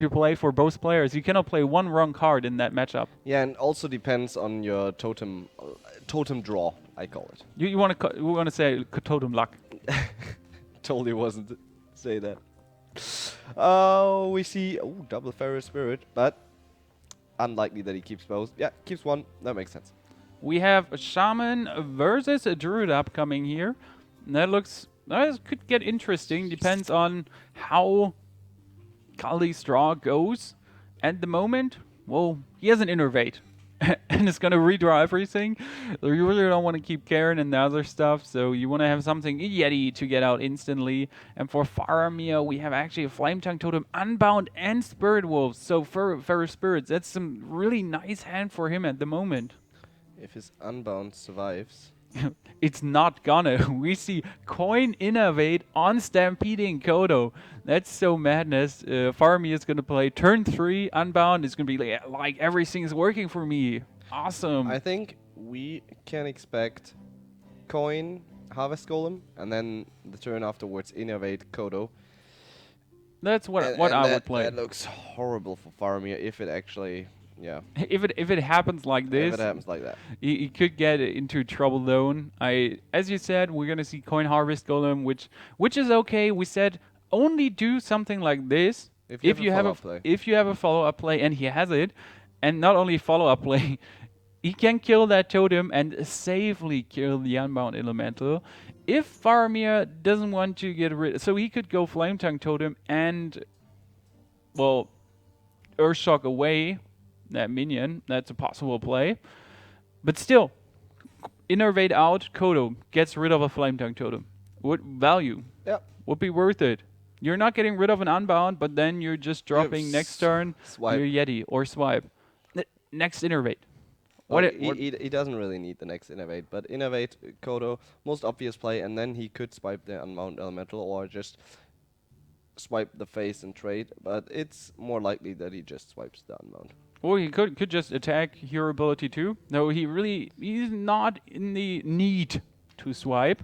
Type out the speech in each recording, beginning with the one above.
to play for both players. You cannot play one wrong card in that matchup. Yeah, and also depends on your totem draw, I call it. You want to say totem luck. Totally wasn't say that. We see double Pharaoh Spirit, but unlikely that he keeps both. Yeah, keeps one. That makes sense. We have a Shaman versus a Druid upcoming here. And that could get interesting. Depends on how Kaldi's draw goes. At the moment, well, he has an Innervate. And it's going to redraw everything. You really don't want to keep Karen and the other stuff, so you want to have something Yeti to get out instantly. And for Faramir, we have actually a Flame Tongue Totem, Unbound, and Spirit Wolves. So for Spirits, that's some really nice hand for him at the moment. If his Unbound survives... It's not gonna. We see Coin Innervate on Stampeding Kodo. That's so madness. Faramir is gonna play turn 3 Unbound. It's gonna be like everything is working for me. Awesome. I think we can expect Coin, Harvest Golem, and then the turn afterwards Innervate Kodo. That's what I would play. That looks horrible for Faramir if it actually... Yeah. If it happens like this, if it happens like that, he could get into trouble zone. As you said, we're gonna see Coin Harvest Golem, which is okay. We said only do something like this if you have a follow-up play, and he has it, and not only follow-up play, he can kill that totem and safely kill the Unbound Elemental. If Faramir doesn't want to get rid, so he could go Flame Tongue Totem and, well, Earthshock away that minion. That's a possible play. But still, Innervate out, Kodo gets rid of a Flame Tongue Totem. What value? Yeah. Would be worth it. You're not getting rid of an Unbound, but then you're just dropping next turn swipe. your Yeti or swipe. Next Innervate. He doesn't really need the next Innervate, but Innervate, Kodo, most obvious play, and then he could swipe the Unbound Elemental or just swipe the face and trade, but it's more likely that he just swipes the Unbound. Or he could just attack hero ability too. No, he's not in the need to swipe.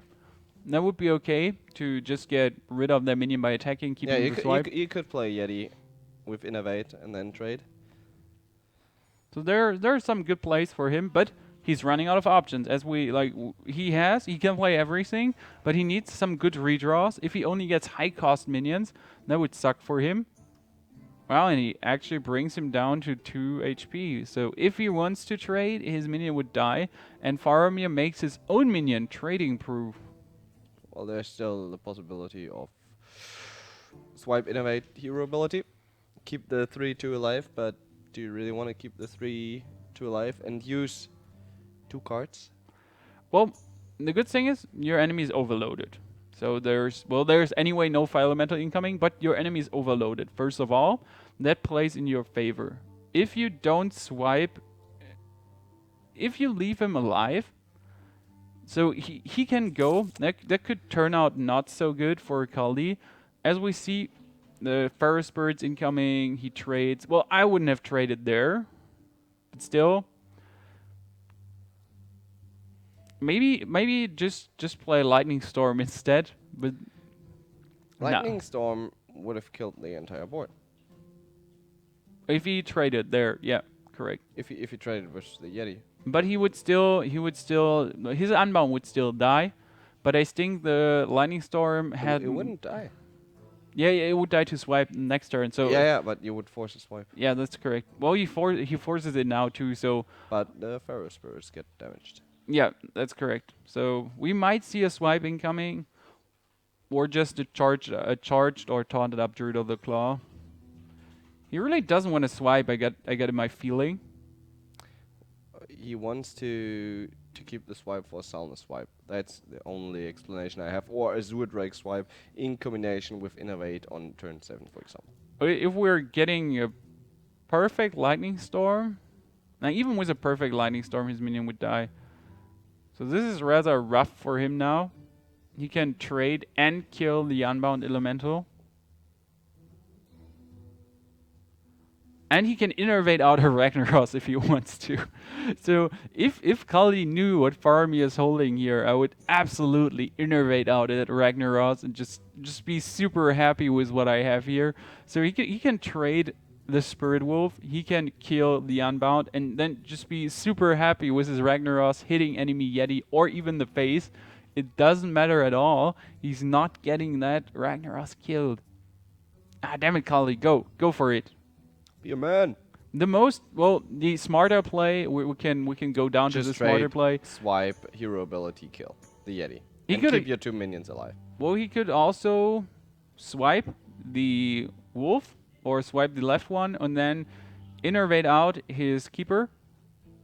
That would be okay to just get rid of that minion by attacking, keeping the swipe. You could play Yeti with Innervate and then trade. So there are some good plays for him, but he's running out of options. As he can play everything, but he needs some good redraws. If he only gets high cost minions, that would suck for him. Well, and he actually brings him down to 2 HP. So if he wants to trade, his minion would die, and Faramir makes his own minion trading proof. Well, there's still the possibility of swipe Innervate hero ability, keep the 3-2 alive, but do you really want to keep the 3-2 alive and use 2 cards? Well, the good thing is your enemy is overloaded. So there's anyway no Fire Elemental incoming, but your enemy is overloaded. First of all, that plays in your favor. If you don't swipe, if you leave him alive, so he can go. That could turn out not so good for Kaldi. As we see, the Ferrous Birds incoming, he trades. Well, I wouldn't have traded there, but still. Maybe just play Lightning Storm instead, but Lightning Storm would have killed the entire board. If he traded there, yeah, correct. If he traded versus the Yeti. But his Unbound would still die, but I think the Lightning Storm had... It wouldn't die. Yeah, it would die to swipe next turn, so... Yeah, but you would force a swipe. Yeah, that's correct. Well, he forces it now too, so... But the Pharaoh Spirits get damaged. Yeah, that's correct. So we might see a swipe incoming, or just a charged or taunted up Druid of the Claw. He really doesn't want to swipe. I get my feeling. He wants to keep the swipe for a Soundless swipe. That's the only explanation I have. Or a Zuidrake swipe in combination with Innervate on turn 7, for example. If we're getting a perfect Lightning Storm, now even with a perfect Lightning Storm, his minion would die. So this is rather rough for him now. He can trade and kill the Unbound Elemental. And he can innervate out a Ragnaros if he wants to. So if Kaldi knew what Faramir is holding here, I would absolutely innervate out at Ragnaros and just be super happy with what I have here. So he can trade the Spirit Wolf, he can kill the Unbound and then just be super happy with his Ragnaros hitting enemy Yeti or even the face. It doesn't matter at all. He's not getting that Ragnaros killed. Ah, damn it, Kaldi, go for it. Be a man. The smarter play, we can go down just to the smarter play. Swipe, hero ability, kill the Yeti. He could keep your 2 minions alive. Well, he could also swipe the wolf or swipe the left one and then innervate out his keeper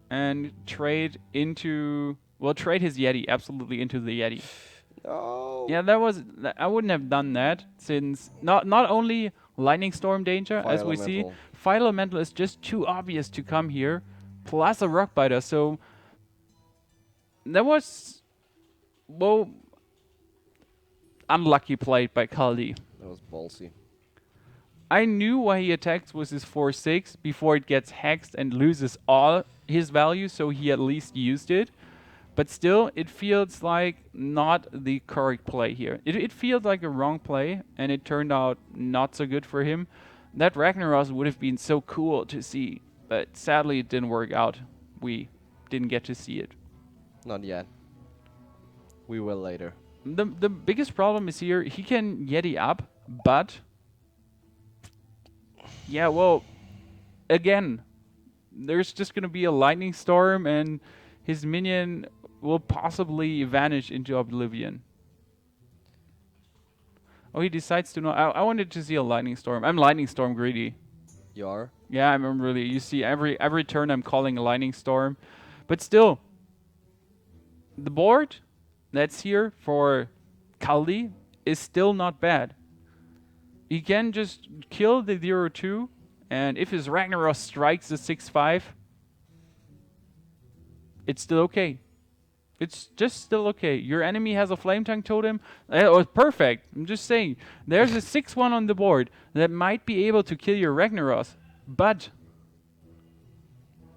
and trade his Yeti absolutely into the Yeti. No. Yeah, I wouldn't have done that since not only Lightning Storm danger, as we see, Fire Elemental is just too obvious to come here, plus a Rock Biter, so that was, well, unlucky play by Kaldi. That was ballsy. I knew why he attacks with his 4/6 before it gets hexed and loses all his value, so he at least used it. But still, it feels like not the correct play here. It feels like a wrong play, and it turned out not so good for him. That Ragnaros would have been so cool to see, but sadly it didn't work out. We didn't get to see it. Not yet. We will later. The biggest problem is here, he can Yeti up, but yeah, well, again, there's just going to be a lightning storm and his minion will possibly vanish into oblivion. Oh, he decides to know. I wanted to see a lightning storm. I'm lightning storm greedy. You are? Yeah, I'm really. You see, every turn I'm calling a lightning storm, but still, the board that's here for Kaldi is still not bad. He can just kill the 0/2, and if his Ragnaros strikes the 6/5, it's still okay. It's just still okay. Your enemy has a Flame Tongue Totem. Oh, perfect. I'm just saying. There's a 6/1 on the board that might be able to kill your Ragnaros, but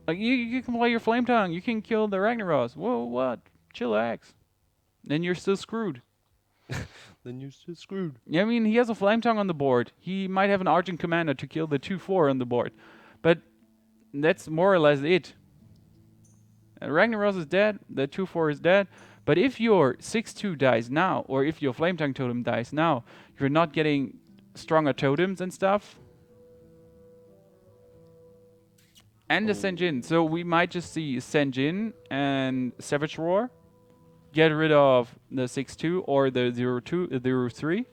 like you can play your Flame Tongue. You can kill the Ragnaros. Whoa, what? Chillax. Then you're still screwed. Then you're still screwed. Yeah, I mean, he has a Flame Tongue on the board. He might have an Argent Commander to kill the 2/4 on the board. But that's more or less it. Ragnaros is dead, the 2/4 is dead. But if your 6/2 dies now, or if your Flame Tongue Totem dies now, you're not getting stronger totems and stuff. And the Senjin. So we might just see Senjin and Savage Roar. Get rid of the 6/2 or the 0/2, 0/3.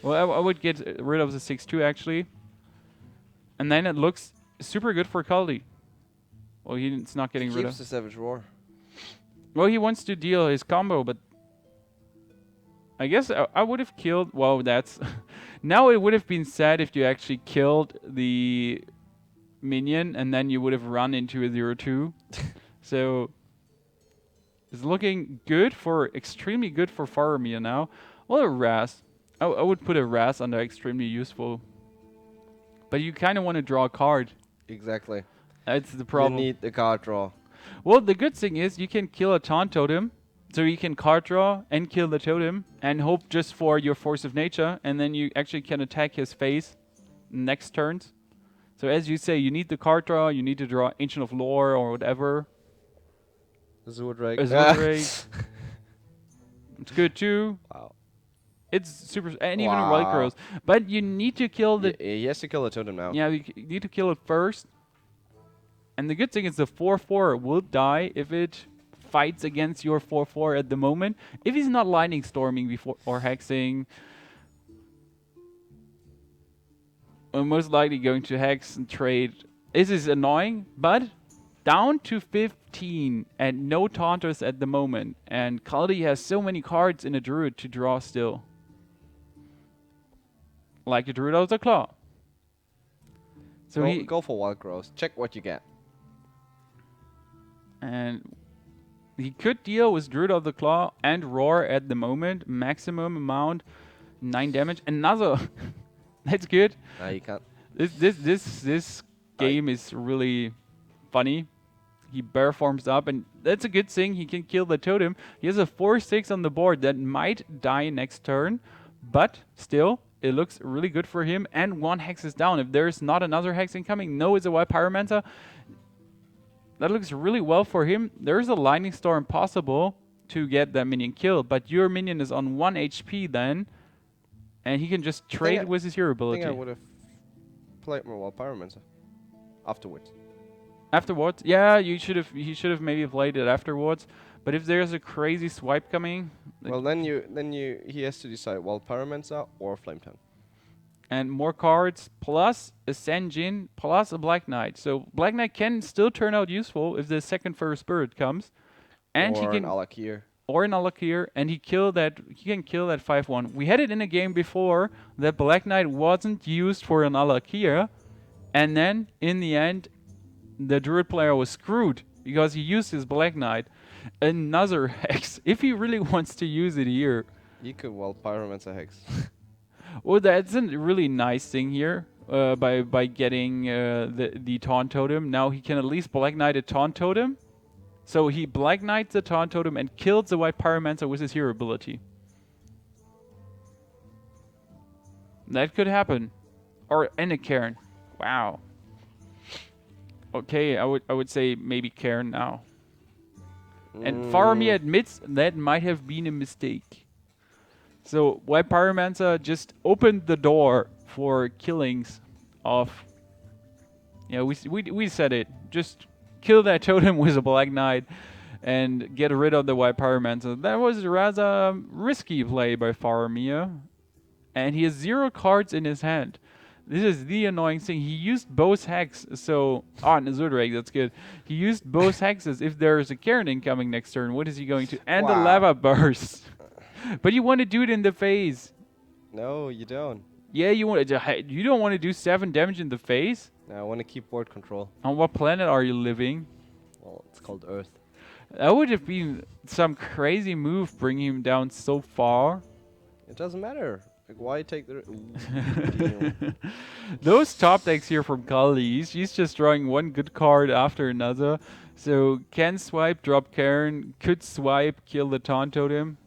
Well, I would get rid of the 6/2 actually. And then it looks super good for Kaldi. Well, he's not getting rid of. Keeps the Savage Roar. Well, he wants to deal his combo, but I guess I would have killed. Well, that's now it would have been sad if you actually killed the minion and then you would have run into a 0/2. So it's looking good extremely good for Faramir now. Well, a Raz. I would put a Raz under extremely useful. But you kind of want to draw a card. Exactly. That's the problem. You need the card draw. Well, the good thing is you can kill a Taunt Totem. So you can card draw and kill the totem and hope just for your Force of Nature. And then you actually can attack his face next turns. So as you say, you need the card draw. You need to draw Ancient of Lore or whatever. Zoodrake. Zoodrake. It's good too. Wow. It's super, and even Relic. But you need to kill the. He has to kill the totem now. Yeah, you need to kill it first. And the good thing is the 4/4 will die if it fights against your 4/4 at the moment. If he's not lightning storming before or hexing, we're most likely going to hex and trade. This is annoying, but down to 15 and no taunters at the moment. And Kaldi has so many cards in a druid to draw still. Like the Druid of the Claw. So go for Wild Growth. Check what you get. And he could deal with Druid of the Claw and Roar at the moment. Maximum amount, 9 damage. Another. That's good. No, you can't. This game is really funny. He bear forms up, and that's a good thing. He can kill the totem. He has a 4/6 on the board that might die next turn, but still, It looks really good for him. And one hex is down. If there's not another hex incoming, no, it's a white Pyromancer. That looks really well for him. There's a Lightning Storm possible to get that minion killed, but your minion is on 1 HP then, and he can just trade with his hero ability. I think I would have played more while Pyromancer afterwards. Afterwards? Yeah, he should have maybe played it afterwards. But if there's a crazy swipe coming, well, then he has to decide Wild Pyromancer or Flame Tongue. And more cards plus a Sanjin plus a Black Knight. So Black Knight can still turn out useful if the second Furry Spirit comes, and he can an Alakir. Or an Alakir, and he can kill that 5/1. We had it in a game before that Black Knight wasn't used for an Alakir, and then in the end, the Druid player was screwed because he used his Black Knight. Another hex, if he really wants to use it here. You could Wild Pyromancer hex. Well, that's a really nice thing here by getting the Taunt Totem. Now he can at least Black Knight a Taunt Totem. So he Black Knights the Taunt Totem and kills the white Pyromancer with his hero ability. That could happen. Or a Cairn. Wow. Okay, I would say maybe Cairn now. And Faramir admits that might have been a mistake. So white Pyromancer just opened the door for killings of... Yeah, we said it. Just kill that totem with a Black Knight and get rid of the white Pyromancer. That was a rather risky play by Faramir. And he has 0 cards in his hand. This is the annoying thing. He used both hexes, so... Oh, and Azurdrake, that's good. He used both hexes. If there's a Cairn incoming next turn, what is he going to... And the Lava Burst. But you want to do it in the face. No, you don't. Yeah, you don't want to do 7 damage in the face? No, I want to keep board control. On what planet are you living? Well, it's called Earth. That would have been some crazy move bringing him down so far. It doesn't matter. Like, why take the... Those top decks here from Kaldi, he's just drawing one good card after another. So can swipe, drop Cairn, could swipe, kill the Taunt Totem.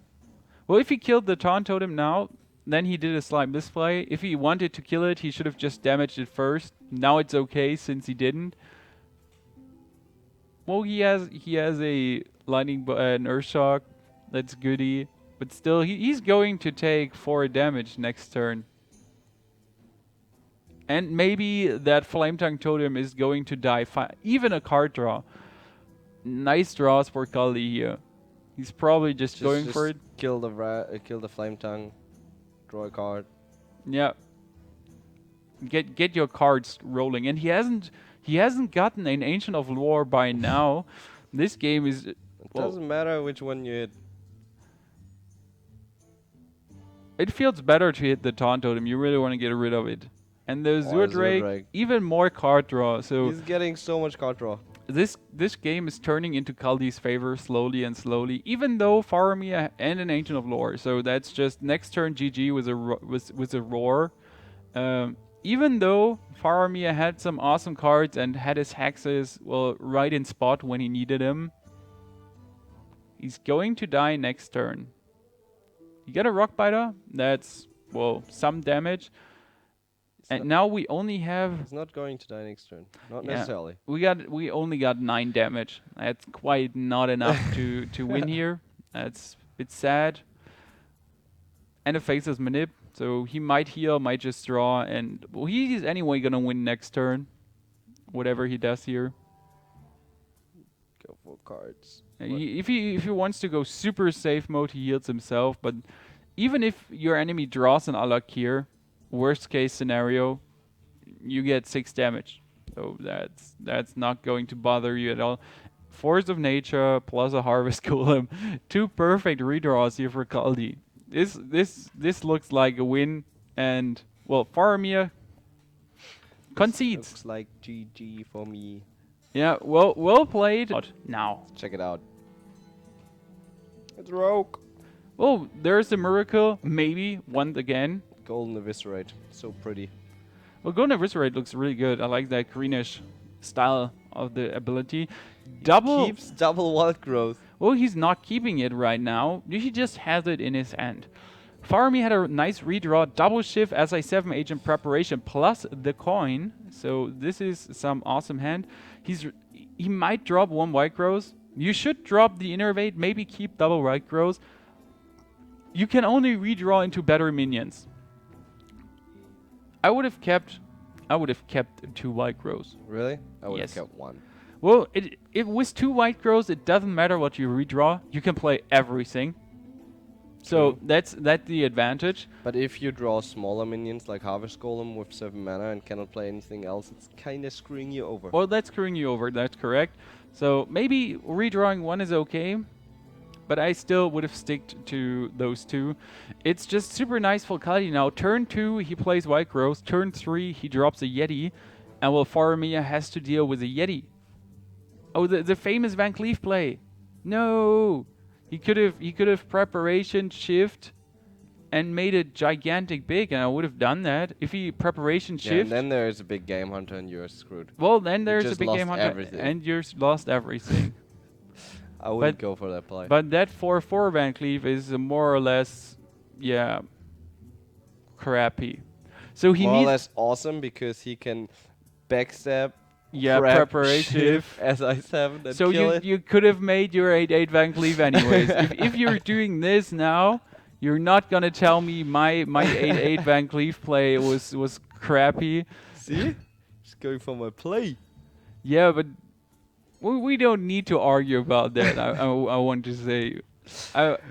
Well, if he killed the Taunt Totem now, then he did a slight misplay. If he wanted to kill it, he should have just damaged it first. Now it's okay since he didn't. Well, he has a lightning an Earthshock. That's goody. But still, he's going to take 4 damage next turn. And maybe that Flame Tongue Totem is going to die. Even a card draw. Nice draws for Kaldi here. He's probably just going for it. Kill the Flame Tongue. Draw a card. Yeah. Get your cards rolling. And he hasn't gotten an Ancient of Lore by now. This game is... It doesn't matter which one you hit. It feels better to hit the Taunt Totem. You really want to get rid of it. And the Azurdrake, even more card draw. So he's getting so much card draw. This game is turning into Kaldi's favor slowly and slowly, even though Faramir and an Ancient of Lore. So that's just next turn GG with a roar. Even though Faramir had some awesome cards and had his hexes right in spot when he needed them, he's going to die next turn. You get a Rockbiter, that's, some damage. And now we only have... He's not going to die next turn. Not necessarily. We only got 9 damage. That's quite not enough to win here. That's a bit sad. And it faces Manip, so he might heal, might just draw, and he's anyway gonna win next turn. Whatever he does here. Go for cards. If he wants to go super safe mode, he heals himself. But even if your enemy draws an Alakir, worst case scenario, you get 6 damage. So that's not going to bother you at all. Force of Nature plus a Harvest Golem, 2 perfect redraws here for Kaldi. This looks like a win, and Faramir concedes. Looks like GG for me. Yeah, well played. Now. Let's check it out. It's Rogue. Oh, there's a miracle. Maybe once again. Golden Eviscerate. So pretty. Well, Golden Eviscerate looks really good. I like that greenish style of the ability. Keeps double wild growth. Well, he's not keeping it right now. He just has it in his hand. Faramir had a nice redraw, double shift as a 7 agent preparation plus the coin. So this is some awesome hand. He might drop 1 white rose. You should drop the innervate, maybe keep double white rose. You can only redraw into better minions. I would have kept 2 white rows. Really? I would have kept 1. Well, it with 2 white rows, it doesn't matter what you redraw. You can play everything. So that's the advantage. But if you draw smaller minions like Harvest Golem with 7 mana and cannot play anything else, it's kind of screwing you over. Well, that's screwing you over. That's correct. So maybe redrawing 1 is okay. But I still would have sticked to those 2. It's just super nice for Kaldi now. Turn 2, he plays White Rose. Turn 3, he drops a Yeti. And well, Faramir has to deal with a Yeti. Oh, the famous Van Cleef play. No! He could have preparation shift and made it gigantic big, and I would have done that. If he preparation shift... Yeah, and then there's a big game hunter and you're screwed. Well, then there's a big game hunter and you're lost everything. I wouldn't go for that play. But that 4/4 Van Cleef is more or less, yeah, crappy. So he more needs or less awesome because he can backstab, preparation as I said, and so kill you could have made your 8/8 Van Cleef anyways. if you're doing this now, you're not gonna tell me my 8/8 Van Cleef play was crappy. See, just going for my play. Yeah, but we don't need to argue about that. I want to say.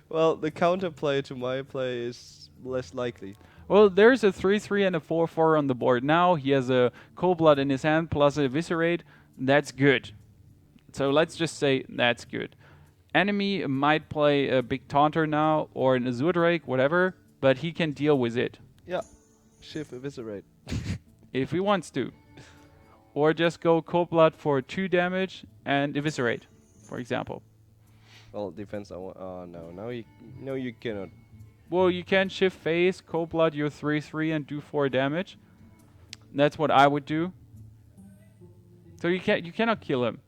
Well, the counterplay to my play is less likely. Well, there's a 3/3 and a 4/4 on the board now. He has a Cold Blood in his hand plus a Eviscerate. That's good. So let's just say that's good. Enemy might play a big Taunter now or an Azure Drake, whatever, but he can deal with it. Yeah, shift Eviscerate. If he wants to. Or just go Cold Blood for 2 damage and Eviscerate, for example. Well, defense. Oh no, you cannot. Well, you can shift phase, Cold Blood your 3/3 and do 4 damage. That's what I would do. So you cannot kill him.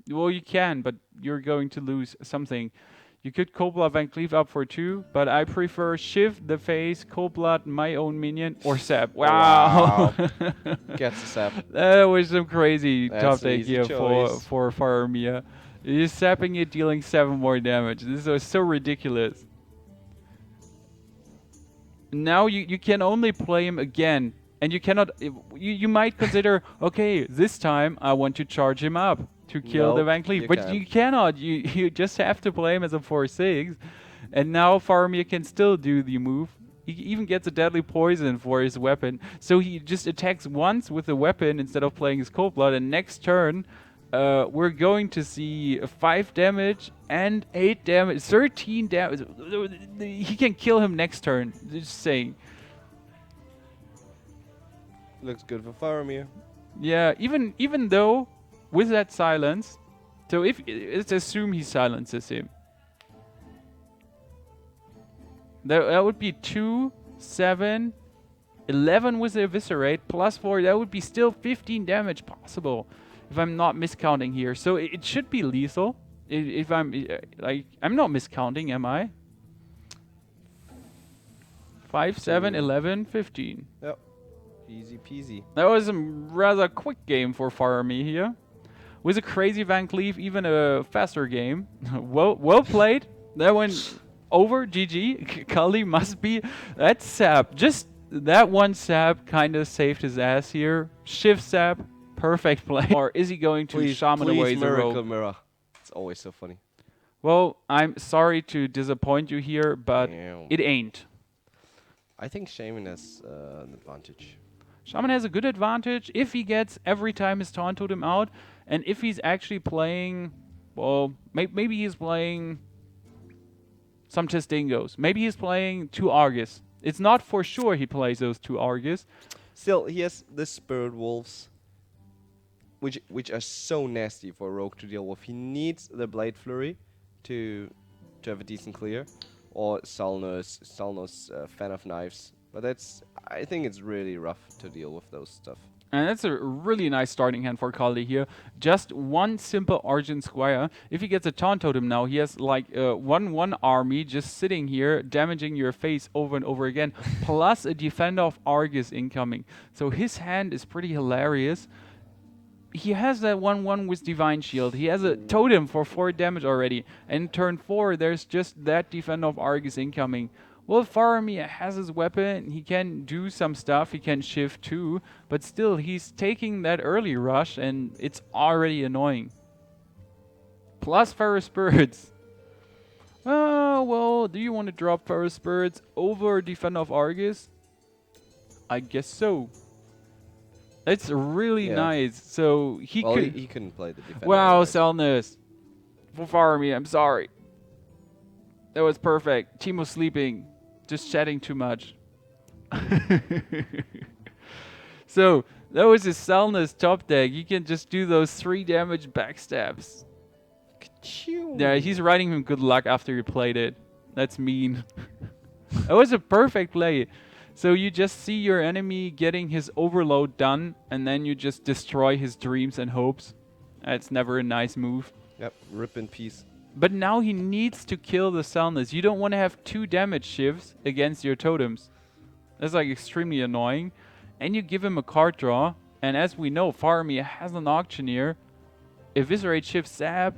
Well, you can, but you're going to lose something. You could Cold Blood Van Cleef up for 2, but I prefer shift the phase, Cold Blood my own minion, or sap. Wow! Gets the sap. That was some crazy top an deck here for Faramir. He's sapping it, dealing 7 more damage. This is so ridiculous. Now you can only play him again, and you cannot. You might consider, okay, this time I want to charge him up to kill the Van Cleef, but you cannot. You just have to play him as a 4/6, and now Faramir can still do the move. He even gets a deadly poison for his weapon, so he just attacks once with the weapon instead of playing his Cold Blood. And next turn, we're going to see 5 damage and 8 damage, 13 damage. He can kill him next turn. Just saying. Looks good for Faramir. Yeah, even though with that silence, so if let's assume he silences him, that would be 2, 7, 11 with the Eviscerate plus 4. That would be still 15 damage possible. If I'm not miscounting here, so it should be lethal. If I'm I'm not miscounting, am I? 5, 7, 11, 15. Yep. Easy peasy. That was a rather quick game for Faramir here. With a crazy Van Cleef, even a faster game. well played. That went over. GG. Kaldi must be. That's sap. Just that one sap kind of saved his ass here. Shift sap. Perfect play. Or is he going to shaman away the rogue? Mirror. It's always so funny. Well, I'm sorry to disappoint you here, but it ain't. I think Shaman has an advantage. Shaman has a good advantage if he gets every time his Taunt Totem out, and if he's actually playing, well, maybe he's playing some Testingos. Maybe he's playing 2 Argus. It's not for sure he plays those 2 Argus. Still, he has the Spirit Wolves, which are so nasty for a rogue to deal with. He needs the Blade Flurry to have a decent clear, or Salno's Fan of Knives. But I think it's really rough to deal with those stuff. And that's a really nice starting hand for Kaldi here. Just one simple Argent Squire. If he gets a Taunt Totem now, he has like 1/1 army just sitting here, damaging your face over and over again, plus a Defender of Argus incoming. So his hand is pretty hilarious. He has that 1/1 with Divine Shield. He has a Totem for 4 damage already. And turn 4, there's just that Defender of Argus incoming. Well, Faramir has his weapon, he can do some stuff, he can shift too, but still, he's taking that early rush, and it's already annoying. Plus Ferrous Spirits. Oh, well, do you want to drop Ferrous Spirits over Defender of Argus? I guess so. It's really nice, so he could... he couldn't play the Defender. Wow, Selnus. For Faramir, I'm sorry. That was perfect. Timo's sleeping. Just chatting too much. So, that was his Selnus top deck. You can just do those 3 damage backstabs. Yeah, he's writing him good luck after he played it. That's mean. That was a perfect play. So you just see your enemy getting his overload done, and then you just destroy his dreams and hopes. That's never a nice move. Yep, rip in peace. But now he needs to kill the Selnus. You don't want to have 2 damage shifts against your totems. That's like extremely annoying. And you give him a card draw. And as we know, Faramir has an Auctioneer. Eviscerate Shift Zap.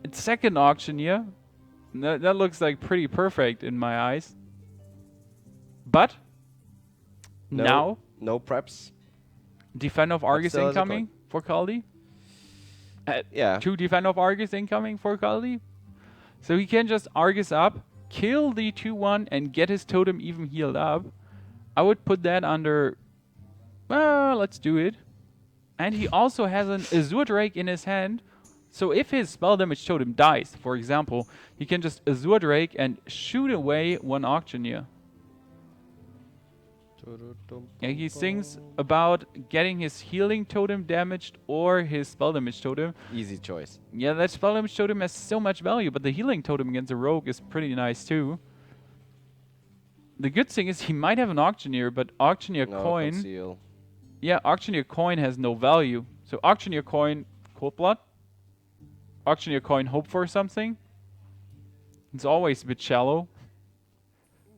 It's second Auctioneer. That looks like pretty perfect in my eyes. But now... No preps. Defender of Argus incoming for Kaldi. Yeah. 2 Defender of Argus incoming for Kaldi. So he can just Argus up, kill the 2/1, and get his totem even healed up. I would put that under... Well, let's do it. And he also has an Azure Drake in his hand. So if his spell damage totem dies, for example, he can just Azure Drake and shoot away 1 Auctioneer. Yeah, he thinks about getting his healing totem damaged or his spell damage totem. Easy choice. Yeah, that spell damage totem has so much value, but the healing totem against a rogue is pretty nice too. The good thing is he might have an Auctioneer, but Auctioneer coin... Conceal. Yeah, Auctioneer coin has no value. So Auctioneer coin, Cold Blood. Auctioneer coin, hope for something. It's always a bit shallow.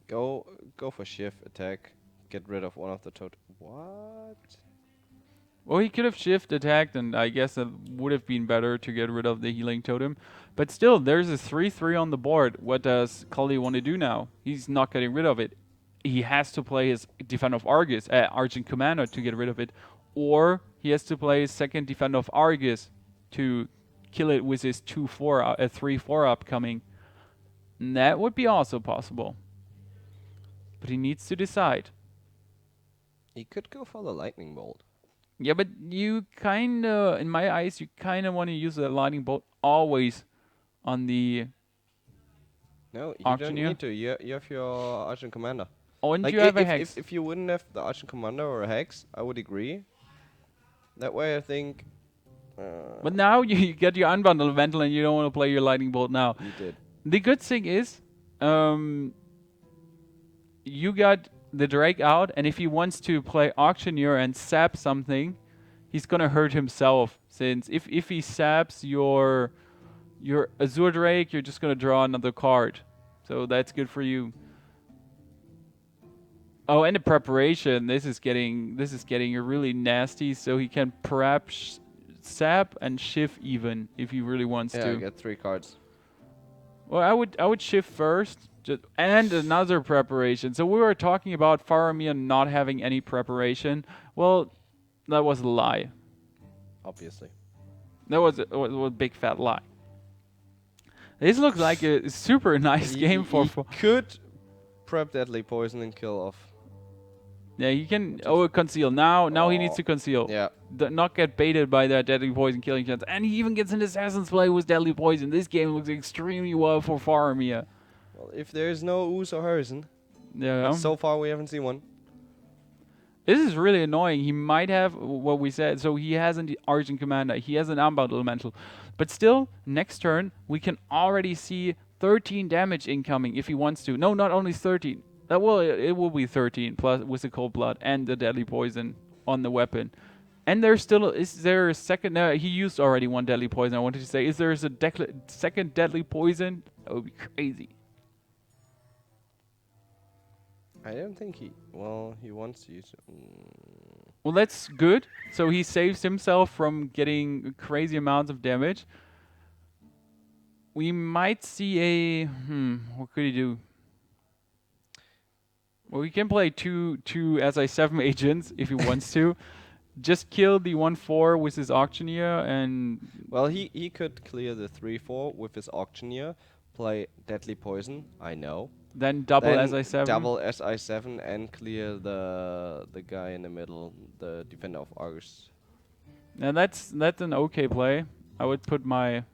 Go for shift attack. Get rid of one of the totem. What? Well, he could have shift attacked, and I guess it would have been better to get rid of the healing totem. But still, there's a 3/3 on the board. What does Kaldi want to do now? He's not getting rid of it. He has to play his Defender of Argus, Argent Commander, to get rid of it. Or he has to play his second Defender of Argus to kill it with his 3/4 upcoming. And that would be also possible. But he needs to decide. He could go for the Lightning Bolt. Yeah, but you kinda, in my eyes, you kinda want to use the Lightning Bolt always on the No, you Auctioneer. don't need to. You have your Argent Commander. Oh, and Like you have a Hex. If you wouldn't have the Argent Commander or a Hex, I would agree. That way I think... But now you get your Unbundle Elemental and you don't want to play your Lightning Bolt now. You did. The good thing is, you got the Drake out, and if he wants to play Auctioneer and sap something, he's gonna hurt himself. Since if he saps your Azure Drake, you're just gonna draw another card. So that's good for you. Oh, and the preparation. This is getting really nasty. So he can perhaps sap and shift even if he really wants to. Yeah, get 3 cards. Well, I would shift first. And another preparation. So we were talking about Faramir not having any preparation. Well, that was a lie. Obviously. That was a big fat lie. This looks like a super nice game for... could prep Deadly Poison and kill off. Yeah, he can... Oh, conceal. Now he needs to conceal. Yeah. Not get baited by that Deadly Poison killing chance. And he even gets an Assassin's Play with Deadly Poison. This game looks extremely well for Faramir. Well, if there's no Ooze or Harrison, yeah. So far we haven't seen one. This is really annoying. He might have what we said. So he has an Argent Commander. He has an Unbound Elemental. But still, next turn, we can already see 13 damage incoming if he wants to. No, not only 13. It will be 13 plus with the Cold Blood and the Deadly Poison on the weapon. And there's still, is there a second, no, he used already one deadly poison. I wanted to say, is there a second deadly poison? That would be crazy. I don't think he wants to use it. Well, that's good. So he saves himself from getting crazy amounts of damage. We might see a, what could he do? Well, we can play two SI7 agents if he wants to. Just kill the 1/4 with his auctioneer and... Well, he could clear the 3/4 with his auctioneer, play deadly poison, I know. Then double SI7. Double SI7 and clear the guy in the middle, the defender of Argus. Now that's an okay play. I would put my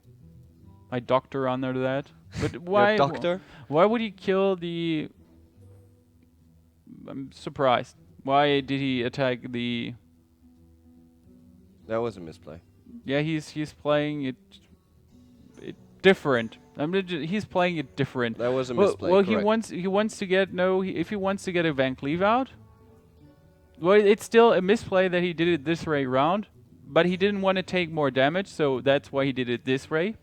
doctor under that. But why? Your doctor? Why would he kill the... I'm surprised. Why did he attack the... That was a misplay. Yeah, he's playing it different. I mean, he's playing it different. That was a misplay. Well, correct. he wants to get if he wants to get a Van Cleave out. Well, it's still a misplay that he did it this way round, but he didn't want to take more damage, so that's why he did it this way.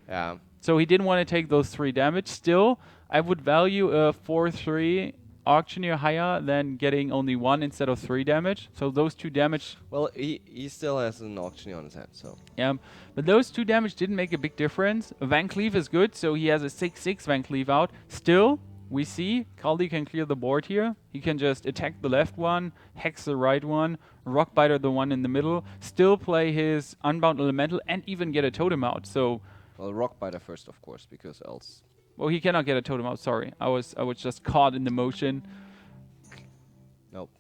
Yeah. So he didn't want to take those 3 damage. Still, I would value a 4/3 auctioneer higher than getting only 1 instead of 3 damage. So those 2 damage... Well, he still has an auctioneer on his hand, so... Yeah, but those 2 damage didn't make a big difference. Van Cleave is good, so he has a 6/6 Van Cleave out. Still, we see Kaldi can clear the board here. He can just attack the left one, hex the right one, Rockbiter the one in the middle, still play his Unbound Elemental, and even get a totem out. So... Well, Rockbiter first, of course, because else... Well, he cannot get a totem out, sorry. I was just caught in the motion. Nope.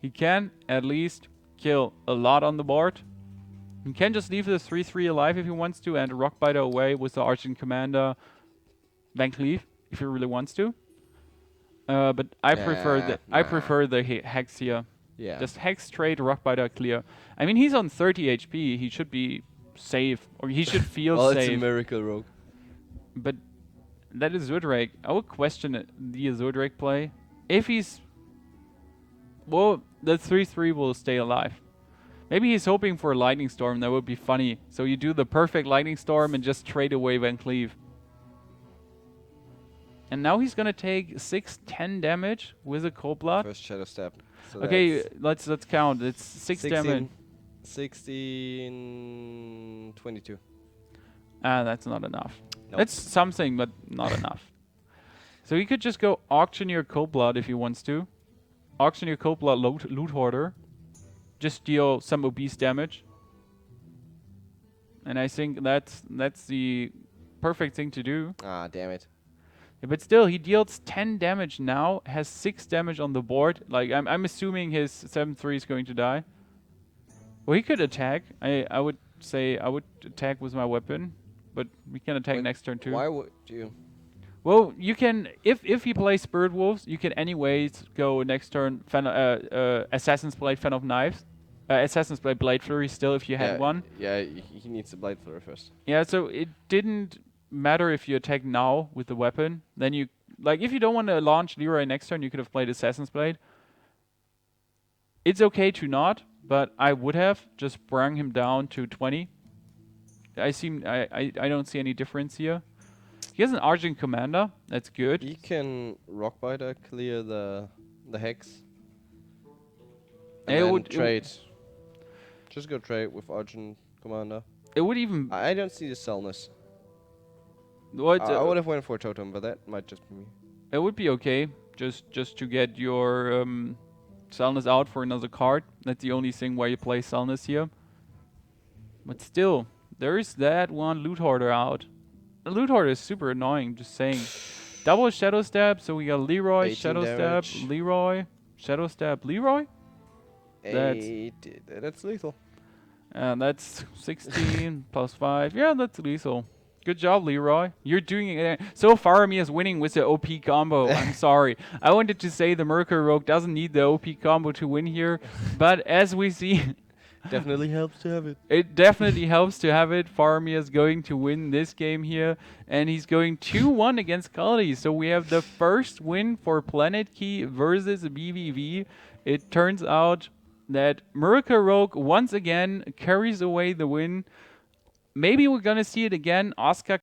He can at least kill a lot on the board. He can just leave the 3/3 alive if he wants to and Rockbiter away with the Argent Commander Van Cleave if he really wants to. But I prefer the hex here. Yeah. Just hex trade, Rockbiter clear. I mean, he's on 30 HP. He should be safe, or he should feel well, safe. it's a miracle rogue. But that is Zudrake. I would question the Zudrake play. If he's... Well, the 3/3 will stay alive. Maybe he's hoping for a Lightning Storm. That would be funny. So you do the perfect Lightning Storm and just trade away Van Cleave. And now he's gonna take 6/10 damage with a Cold Blood. First Shadow Step. So okay, let's count. It's 6 damage. 16, 22. That's not enough. Nope. That's something, but not enough. So he could just go Auctioneer Cold Blood if he wants to. Auctioneer Cold Blood Loot Hoarder. Just deal some obese damage. And I think that's the perfect thing to do. Ah, damn it. Yeah, but still, he deals 10 damage now, has 6 damage on the board. Like, I'm assuming his 7/3 is going to die. Well, he could attack. I would say I would attack with my weapon, but we can attack next turn too. Why would you? Well, you can, if he plays Spirit Wolves, you can anyways go next turn Assassin's Blade, Fan of Knives. Assassin's Blade, Blade Flurry still if you had one. Yeah, he needs the Blade Flurry first. Yeah, so it didn't matter if you attack now with the weapon. Then you, like, if you don't want to launch Leroy next turn, you could have played Assassin's Blade. It's okay to not, but I would have just brought him down to 20. I don't see any difference here. He has an Argent Commander. That's good. He can Rockbiter clear the hex. And then trade. Just go trade with Argent Commander. It would even... I don't see the Selness. What? I would have went for Totem, but that might just be me. It would be okay. Just to get your Selness out for another card. That's the only thing why you play Selness here. But still, there is that one Loot Hoarder out. The Loot Hoarder is super annoying, just saying. Double Shadow Step, so we got Leroy, Shadow Step, Leroy, Shadow Step, Leroy? That's lethal. And that's 16 plus 5. Yeah, that's lethal. Good job, Leroy. You're doing it. So Faramir is winning with the OP combo. I'm sorry. I wanted to say the Mercury Rogue doesn't need the OP combo to win here. But as we see... Definitely helps to have it. It definitely helps to have it. Faramir is going to win this game here. And he's going 2-1 against Kaldi. So we have the first win for Planet Key versus vVv. It turns out that Miracle Rogue once again carries away the win. Maybe we're gonna see it again. Oscar